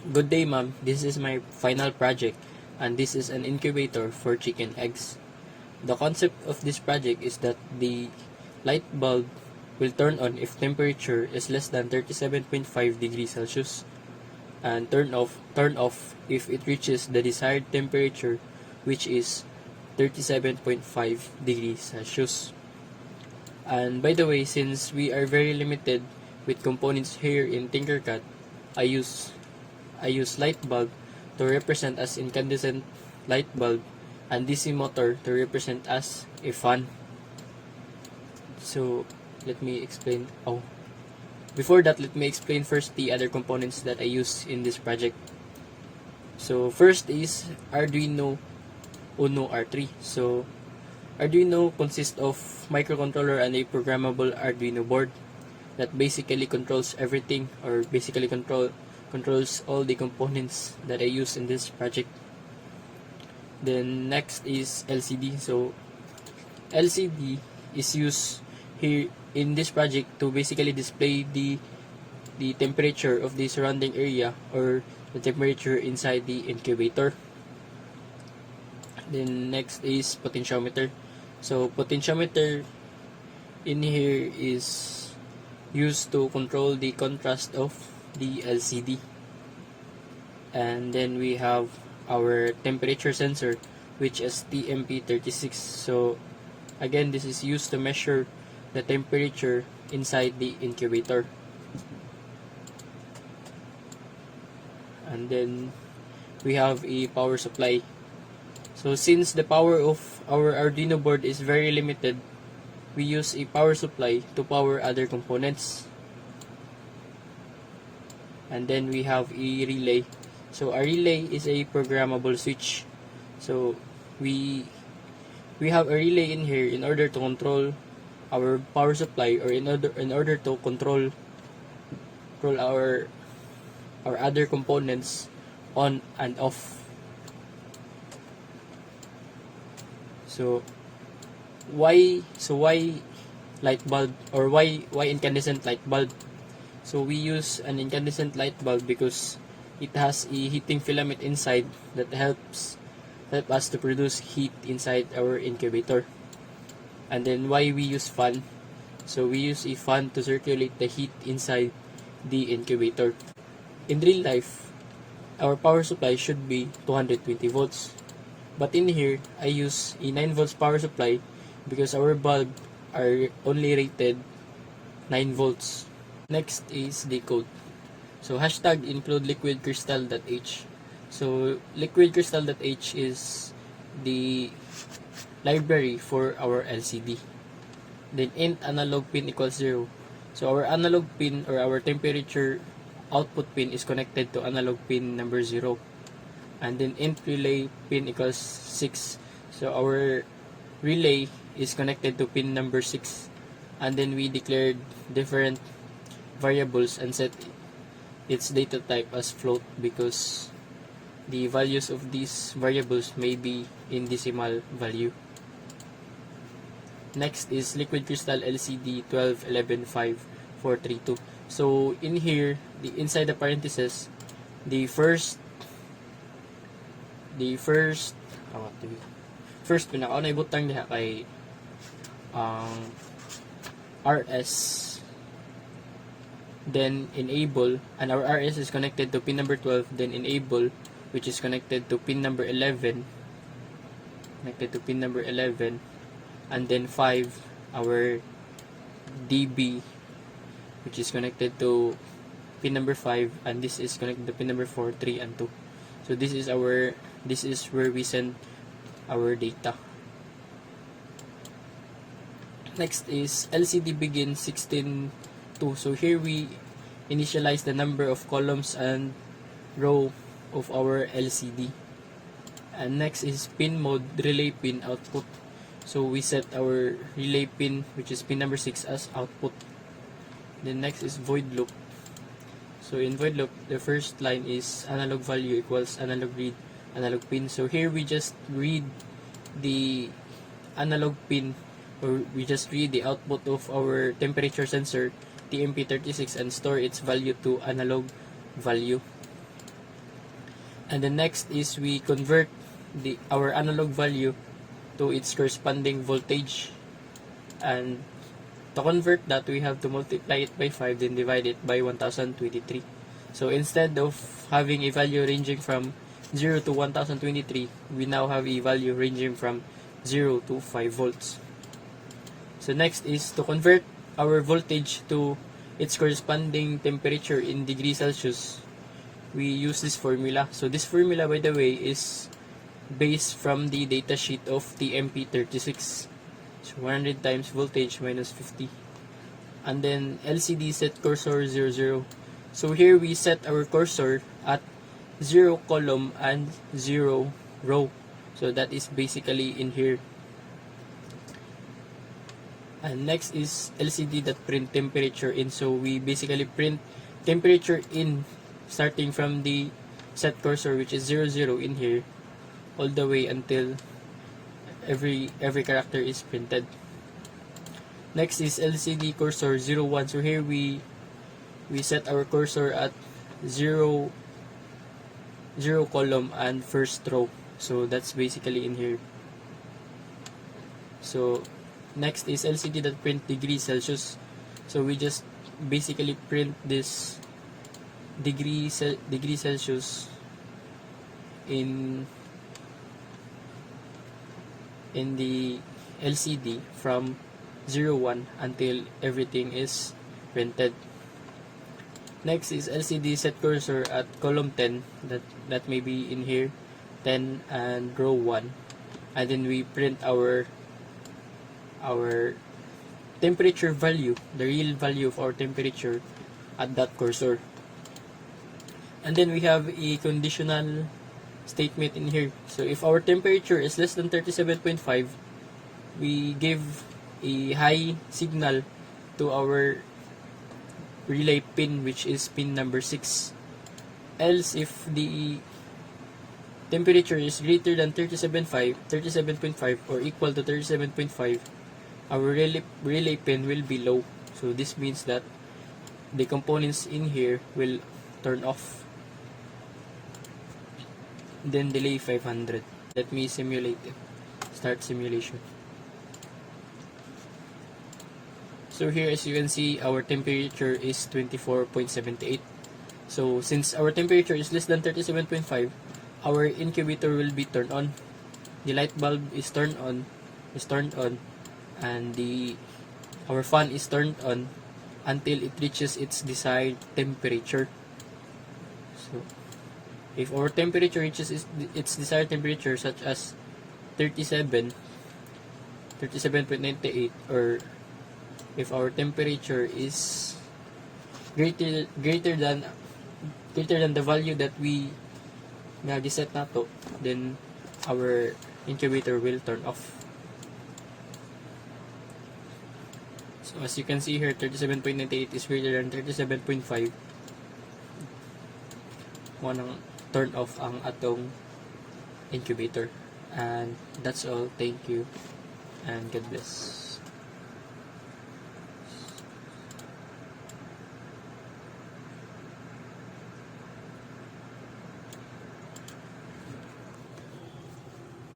Good day, ma'am. This is my final project, and this is an incubator for chicken eggs. The concept of this project is that the light bulb will turn on if temperature is less than 37.5 degrees Celsius, and turn off if it reaches the desired temperature, which is 37.5 degrees Celsius. And by the way, since we are very limited with components here in Tinkercad, I use light bulb to represent as incandescent light bulb and DC motor to represent as a fan. So let me explain. Before that, let me explain first the other components that I use in this project. So first is Arduino Uno R3. So Arduino consists of microcontroller and a programmable Arduino board that basically controls everything, or basically controls all the components that I use in this project. Then next is LCD. So LCD is used here in this project to basically display the temperature of the surrounding area, or the temperature inside the incubator. Then next is potentiometer. So potentiometer in here is used to control the contrast of the LCD. And then we have our temperature sensor, which is TMP36. So again, this is used to measure the temperature inside the incubator. And then we have a power supply. So since the power of our Arduino board is very limited, we use a power supply to power other components. And then we have a relay. So a relay is a programmable switch. So we have a relay in here in order to control our power supply, or in order to control our other components on and off. So why light bulb, or why incandescent light bulb? So we use an incandescent light bulb because it has a heating filament inside that help us to produce heat inside our incubator. And then why we use fan? So we use a fan to circulate the heat inside the incubator. In real life, our power supply should be 220 volts. But in here, I use a 9 volts power supply because our bulb are only rated 9 volts. Next is the code. So hashtag include liquidcrystal.h. So liquidcrystal.h is the library for our LCD. Then int analog pin equals 0. So our analog pin, or our temperature output pin, is connected to analog pin number 0. And then int relay pin equals 6. So our relay is connected to pin number 6. And then we declared different variables and set its data type as float because the values of these variables may be in decimal value. Next is liquid crystal LCD 12115432. So in here, inside the parentheses, the first pinakaunay butang diha kay RS, then enable, and our RS is connected to pin number 12, then enable, which is connected to pin number 11, and then 5, our DB, which is connected to pin number 5, and this is connected to pin number 4, 3, and 2. So this is where we send our data. Next is LCD begin 16 2. So here we initialize the number of columns and row of our LCD. And next is pin mode relay pin output. So we set our relay pin, which is pin number 6, as output. Then next is void loop. So in void loop, the first line is analog value equals analog read analog pin. So here we just read the analog pin, or we just read the output of our temperature sensor TMP36 and store its value to analog value. And then next is we convert our analog value to its corresponding voltage. And to convert that, we have to multiply it by 5, then divide it by 1023. So instead of having a value ranging from 0 to 1023, we now have a value ranging from 0 to 5 volts. So next is to convert our voltage to its corresponding temperature in degrees Celsius. We use this formula. So this formula, by the way, is based from the datasheet of TMP36. So 100 times voltage minus 50. And then LCD set cursor 00. So here we set our cursor at 0 column and 0 row. So that is basically in here. And next is LCD that print temperature in. So we basically print temperature in starting from the set cursor, which is 00 in here, all the way until every character is printed. Next is LCD cursor 01. So here we set our cursor at 0 column and first row. So that's basically in here. So next is LCD that print degrees Celsius. So we just basically print this degree Celsius in the LCD from 01 until everything is printed. Next is LCD set cursor at column 10, that may be in here, 10 and row 1, and then we print our temperature value, the real value of our temperature at that cursor. And then we have a conditional statement in here. So if our temperature is less than 37.5, we give a high signal to our relay pin, which is pin number 6. Else, if the temperature is greater than 37.5 or equal to 37.5, our relay pin will be low. So this means that the components in here will turn off. Then delay 500. Let me simulate it. Start simulation. So here, as you can see, our temperature is 24.78. So since our temperature is less than 37.5, our incubator will be turned on. The light bulb is turned on, and our fan is turned on until it reaches its desired temperature. So if our temperature reaches its desired temperature, such as 37.98, or if our temperature is greater than the value that we set nato, then our incubator will turn off. So as you can see here, 37.98 is greater than 37.5. Wanang turn off ang atong incubator. And that's all. Thank you and God bless.